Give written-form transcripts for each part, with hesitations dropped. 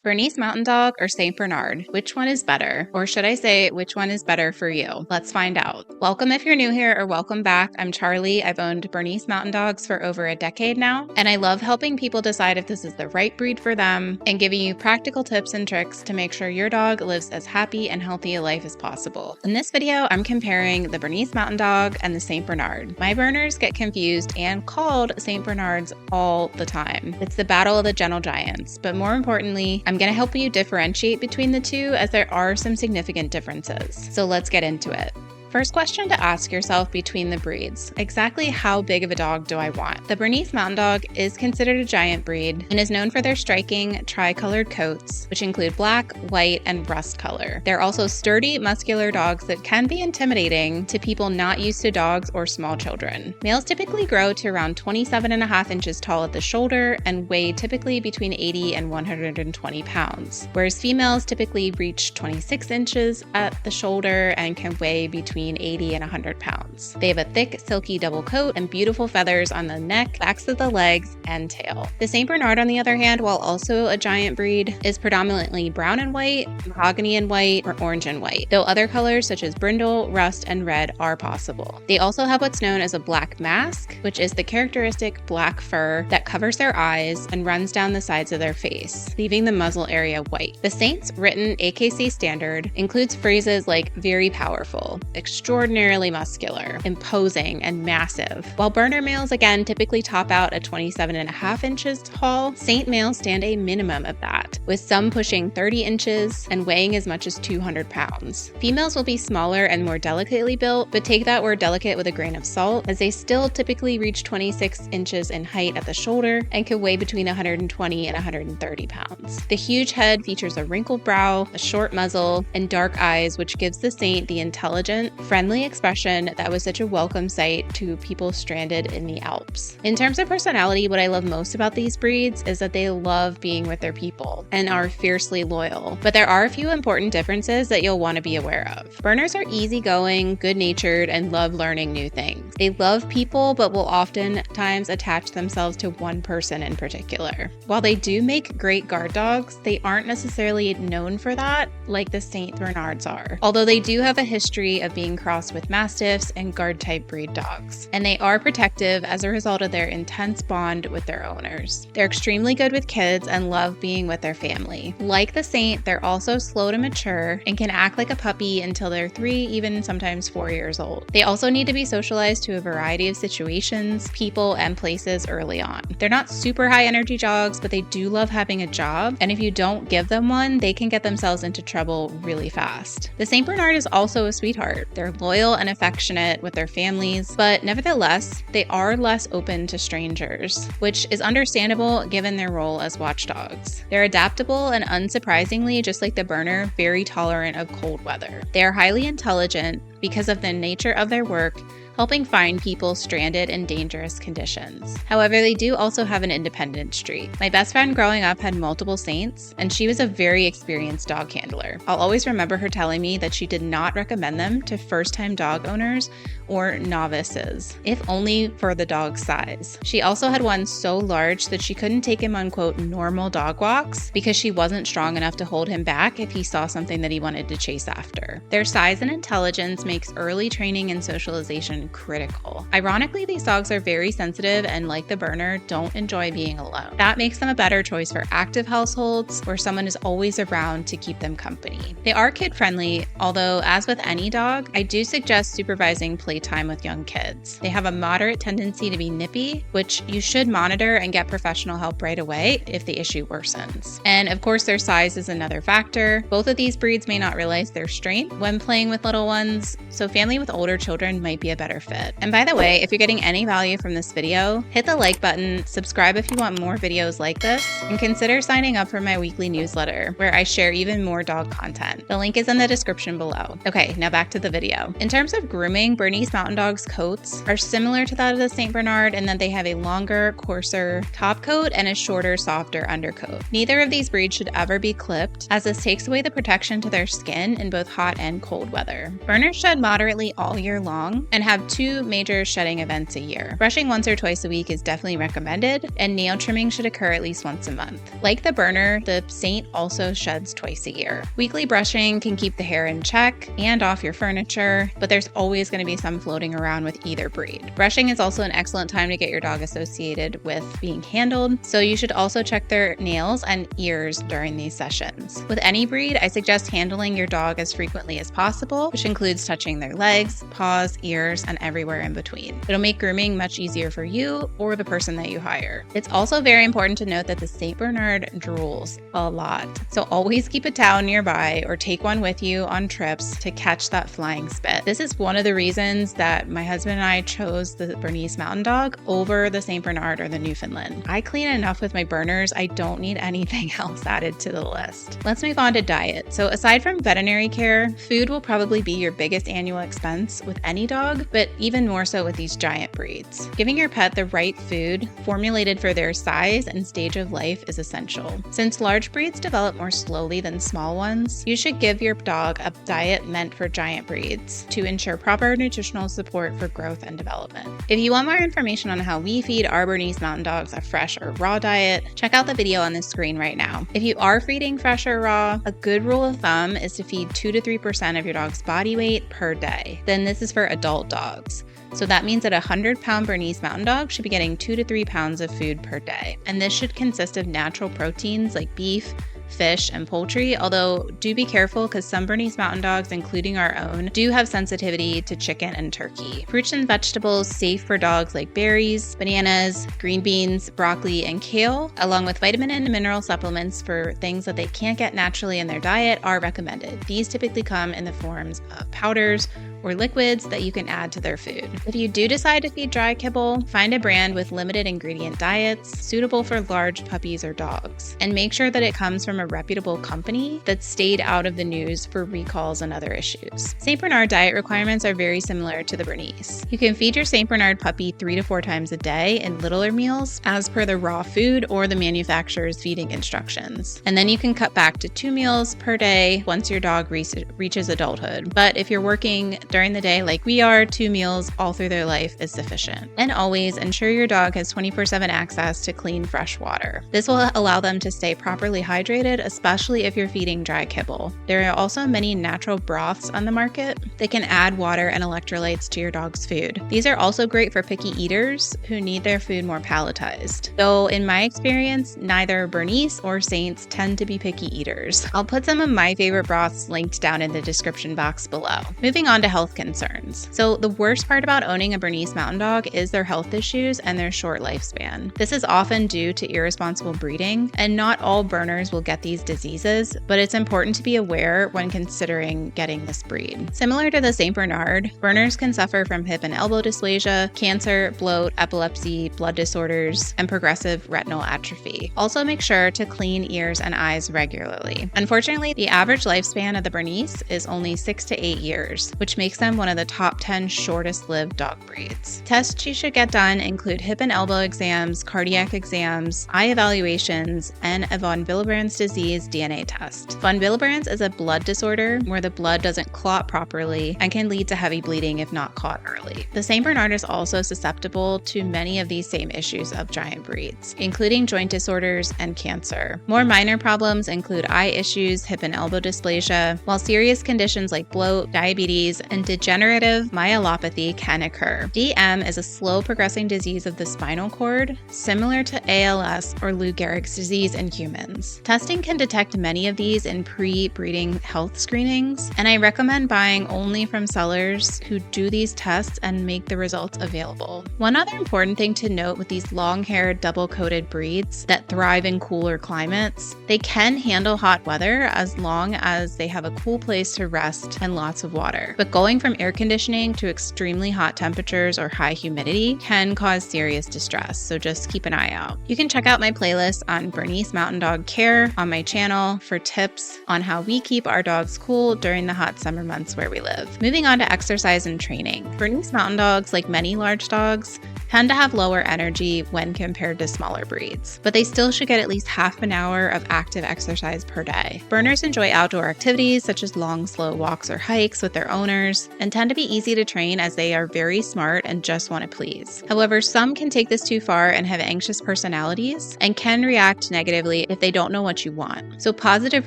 Bernese Mountain Dog or St. Bernard? Which one is better? Or should I say, which one is better for you? Let's find out. Welcome if you're new here, or welcome back. I'm Charlie. I've owned Bernese Mountain Dogs for over a decade now, and I love helping people decide if this is the right breed for them and giving you practical tips and tricks to make sure your dog lives as happy and healthy a life as possible. In this video, I'm comparing the Bernese Mountain Dog and the St. Bernard. My Berners get confused and called St. Bernards all the time. It's the battle of the gentle giants, but more importantly, I'm going to help you differentiate between the two as there are some significant differences. So let's get into it. First question to ask yourself between the breeds: exactly how big of a dog do I want? The Bernese Mountain Dog is considered a giant breed and is known for their striking tri-colored coats, which include black, white, and rust color. They're also sturdy, muscular dogs that can be intimidating to people not used to dogs or small children. Males typically grow to around 27.5 inches tall at the shoulder and weigh typically between 80 and 120 pounds, whereas females typically reach 26 inches at the shoulder and can weigh between 80 and 100 pounds. They have a thick, silky double coat and beautiful feathers on the neck, backs of the legs, and tail. The St. Bernard, on the other hand, while also a giant breed, is predominantly brown and white, mahogany and white, or orange and white, though other colors such as brindle, rust, and red are possible. They also have what's known as a black mask, which is the characteristic black fur that covers their eyes and runs down the sides of their face, leaving the muzzle area white. The Saint's written AKC standard includes phrases like very powerful, extraordinarily muscular, imposing, and massive. While Berner males again typically top out at 27.5 inches tall, Saint males stand a minimum of that, with some pushing 30 inches and weighing as much as 200 pounds. Females will be smaller and more delicately built, but take that word delicate with a grain of salt, as they still typically reach 26 inches in height at the shoulder and can weigh between 120 and 130 pounds. The huge head features a wrinkled brow, a short muzzle, and dark eyes, which gives the Saint the intelligent, friendly expression that was such a welcome sight to people stranded in the Alps. In terms of personality, what I love most about these breeds is that they love being with their people and are fiercely loyal. But there are a few important differences that you'll want to be aware of. Berners are easygoing, good-natured, and love learning new things. They love people, but will oftentimes attach themselves to one person in particular. While they do make great guard dogs, they aren't necessarily known for that like the St. Bernards are, although they do have a history of being crossed with Mastiffs and guard-type breed dogs. And they are protective as a result of their intense bond with their owners. They're extremely good with kids and love being with their family. Like the Saint, they're also slow to mature and can act like a puppy until they're 3, even sometimes 4 years old. They also need to be socialized to a variety of situations, people, and places early on. They're not super high energy dogs, but they do love having a job, and if you don't give them one, they can get themselves into trouble really fast. The St. Bernard is also a sweetheart. They're loyal and affectionate with their families, but nevertheless, they are less open to strangers, which is understandable given their role as watchdogs. They're adaptable and, unsurprisingly, just like the Berner, very tolerant of cold weather. They are highly intelligent because of the nature of their work, helping find people stranded in dangerous conditions. However, they do also have an independent streak. My best friend growing up had multiple Saints, and she was a very experienced dog handler. I'll always remember her telling me that she did not recommend them to first-time dog owners or novices, if only for the dog's size. She also had one so large that she couldn't take him on, quote, normal dog walks because she wasn't strong enough to hold him back if he saw something that he wanted to chase after. Their size and intelligence makes early training and socialization critical. Ironically, these dogs are very sensitive and, like the Berner, don't enjoy being alone. That makes them a better choice for active households where someone is always around to keep them company. They are kid-friendly, although as with any dog, I do suggest supervising playtime with young kids. They have a moderate tendency to be nippy, which you should monitor and get professional help right away if the issue worsens. And of course, their size is another factor. Both of these breeds may not realize their strength when playing with little ones, so family with older children might be a better fit. And by the way, if you're getting any value from this video, hit the like button, subscribe if you want more videos like this, and consider signing up for my weekly newsletter where I share even more dog content. The link is in the description below. Okay, now back to the video. In terms of grooming, Bernese Mountain Dog's coats are similar to that of the St. Bernard in that they have a longer, coarser top coat and a shorter, softer undercoat. Neither of these breeds should ever be clipped, as this takes away the protection to their skin in both hot and cold weather. Berners shed moderately all year long and have have 2 major shedding events a year. Brushing once or twice a week is definitely recommended, and nail trimming should occur at least once a month. Like the Berner, the Saint also sheds twice a year. Weekly brushing can keep the hair in check and off your furniture, but there's always going to be some floating around with either breed. Brushing is also an excellent time to get your dog associated with being handled, so you should also check their nails and ears during these sessions. With any breed, I suggest handling your dog as frequently as possible, which includes touching their legs, paws, ears, and everywhere in between. It'll make grooming much easier for you or the person that you hire. It's also very important to note that the St. Bernard drools a lot, so always keep a towel nearby or take one with you on trips to catch that flying spit. This is one of the reasons that my husband and I chose the Bernese Mountain Dog over the St. Bernard or the Newfoundland. I clean enough with my Berners, I don't need anything else added to the list. Let's move on to diet. So aside from veterinary care, food will probably be your biggest annual expense with any dog, but even more so with these giant breeds. Giving your pet the right food formulated for their size and stage of life is essential. Since large breeds develop more slowly than small ones, you should give your dog a diet meant for giant breeds to ensure proper nutritional support for growth and development. If you want more information on how we feed our Bernese Mountain Dogs a fresh or raw diet, check out the video on the screen right now. If you are feeding fresh or raw, a good rule of thumb is to feed 2 to 3% of your dog's body weight per day. Then this is for adult dogs. So that means that a 100-pound Bernese Mountain Dog should be getting 2 to 3 pounds of food per day. And this should consist of natural proteins like beef, fish, and poultry, although do be careful because some Bernese Mountain Dogs, including our own, do have sensitivity to chicken and turkey. Fruits and vegetables safe for dogs like berries, bananas, green beans, broccoli, and kale, along with vitamin and mineral supplements for things that they can't get naturally in their diet are recommended. These typically come in the forms of powders or liquids that you can add to their food. If you do decide to feed dry kibble, find a brand with limited ingredient diets suitable for large puppies or dogs, and make sure that it comes from a reputable company that stayed out of the news for recalls and other issues. St. Bernard diet requirements are very similar to the Bernese. You can feed your St. Bernard puppy 3 to 4 times a day in littler meals as per the raw food or the manufacturer's feeding instructions. And then you can cut back to 2 meals per day once your dog reaches adulthood. But if you're working during the day like we are, 2 meals all through their life is sufficient. And always ensure your dog has 24/7 access to clean, fresh water. This will allow them to stay properly hydrated, especially if you're feeding dry kibble. There are also many natural broths on the market that can add water and electrolytes to your dog's food. These are also great for picky eaters who need their food more palatized. Though in my experience, neither Bernese or Saints tend to be picky eaters. I'll put some of my favorite broths linked down in the description box below. Moving on to health concerns. So the worst part about owning a Bernese Mountain Dog is their health issues and their short lifespan. This is often due to irresponsible breeding, and not all Berners will get these diseases, but it's important to be aware when considering getting this breed. Similar to the St. Bernard, Berners can suffer from hip and elbow dysplasia, cancer, bloat, epilepsy, blood disorders, and progressive retinal atrophy. Also make sure to clean ears and eyes regularly. Unfortunately, the average lifespan of the Bernese is only 6 to 8 years, which makes them one of the top 10 shortest lived dog breeds. Tests you should get done include hip and elbow exams, cardiac exams, eye evaluations, and a von Willebrand's disease DNA test. Von Willebrand's is a blood disorder where the blood doesn't clot properly and can lead to heavy bleeding if not caught early. The St. Bernard is also susceptible to many of these same issues of giant breeds, including joint disorders and cancer. More minor problems include eye issues, hip and elbow dysplasia, while serious conditions like bloat, diabetes, and degenerative myelopathy can occur. DM is a slow progressing disease of the spinal cord, similar to ALS or Lou Gehrig's disease in humans. Testing can detect many of these in pre-breeding health screenings, and I recommend buying only from sellers who do these tests and make the results available. One other important thing to note with these long-haired, double-coated breeds that thrive in cooler climates, they can handle hot weather as long as they have a cool place to rest and lots of water. But going from air conditioning to extremely hot temperatures or high humidity can cause serious distress, so just keep an eye out. You can check out my playlist on Bernese Mountain Dog Care on my channel for tips on how we keep our dogs cool during the hot summer months where we live. Moving on to exercise and training. Bernese Mountain Dogs, like many large dogs, tend to have lower energy when compared to smaller breeds, but they still should get at least half an hour of active exercise per day. Berners enjoy outdoor activities such as long, slow walks or hikes with their owners and tend to be easy to train as they are very smart and just want to please. However, some can take this too far and have anxious personalities and can react negatively if they don't know what you want. So positive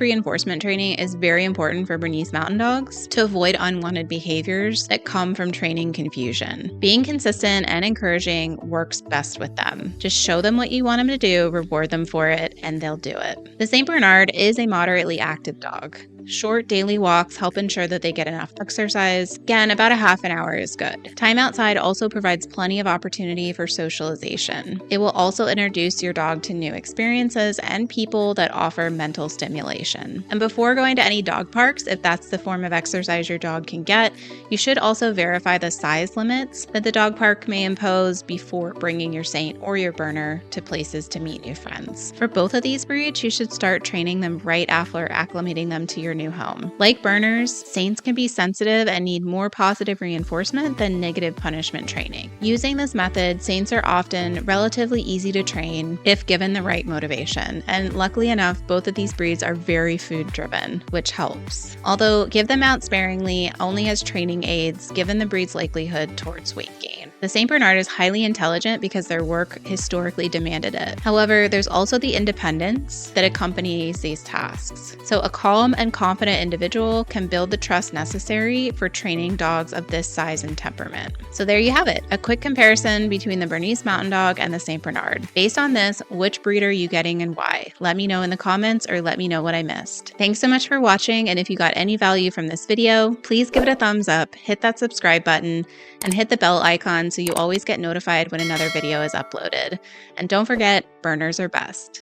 reinforcement training is very important for Bernese Mountain Dogs to avoid unwanted behaviors that come from training confusion. Being consistent and encouraging works best with them. Just show them what you want them to do, reward them for it, and they'll do it. The St. Bernard is a moderately active dog. Short daily walks help ensure that they get enough exercise. Again, about a half an hour is good. Time outside also provides plenty of opportunity for socialization. It will also introduce your dog to new experiences and people that offer mental stimulation. And before going to any dog parks, if that's the form of exercise your dog can get, you should also verify the size limits that the dog park may impose before bringing your Saint or your Berner to places to meet new friends. For both of these breeds, you should start training them right after acclimating them to your new home. Like Berners, Saints can be sensitive and need more positive reinforcement than negative punishment training. Using this method, Saints are often relatively easy to train if given the right motivation, and luckily enough, both of these breeds are very food driven, which helps. Although give them out sparingly only as training aids given the breed's likelihood towards weight gain. The St. Bernard is highly intelligent because their work historically demanded it. However, there's also the independence that accompanies these tasks. So a calm and confident individual can build the trust necessary for training dogs of this size and temperament. So there you have it, a quick comparison between the Bernese Mountain Dog and the St. Bernard. Based on this, which breed are you getting and why? Let me know in the comments or let me know what I missed. Thanks so much for watching, and if you got any value from this video, please give it a thumbs up, hit that subscribe button, and hit the bell icon so you always get notified when another video is uploaded. And don't forget, Berners are best.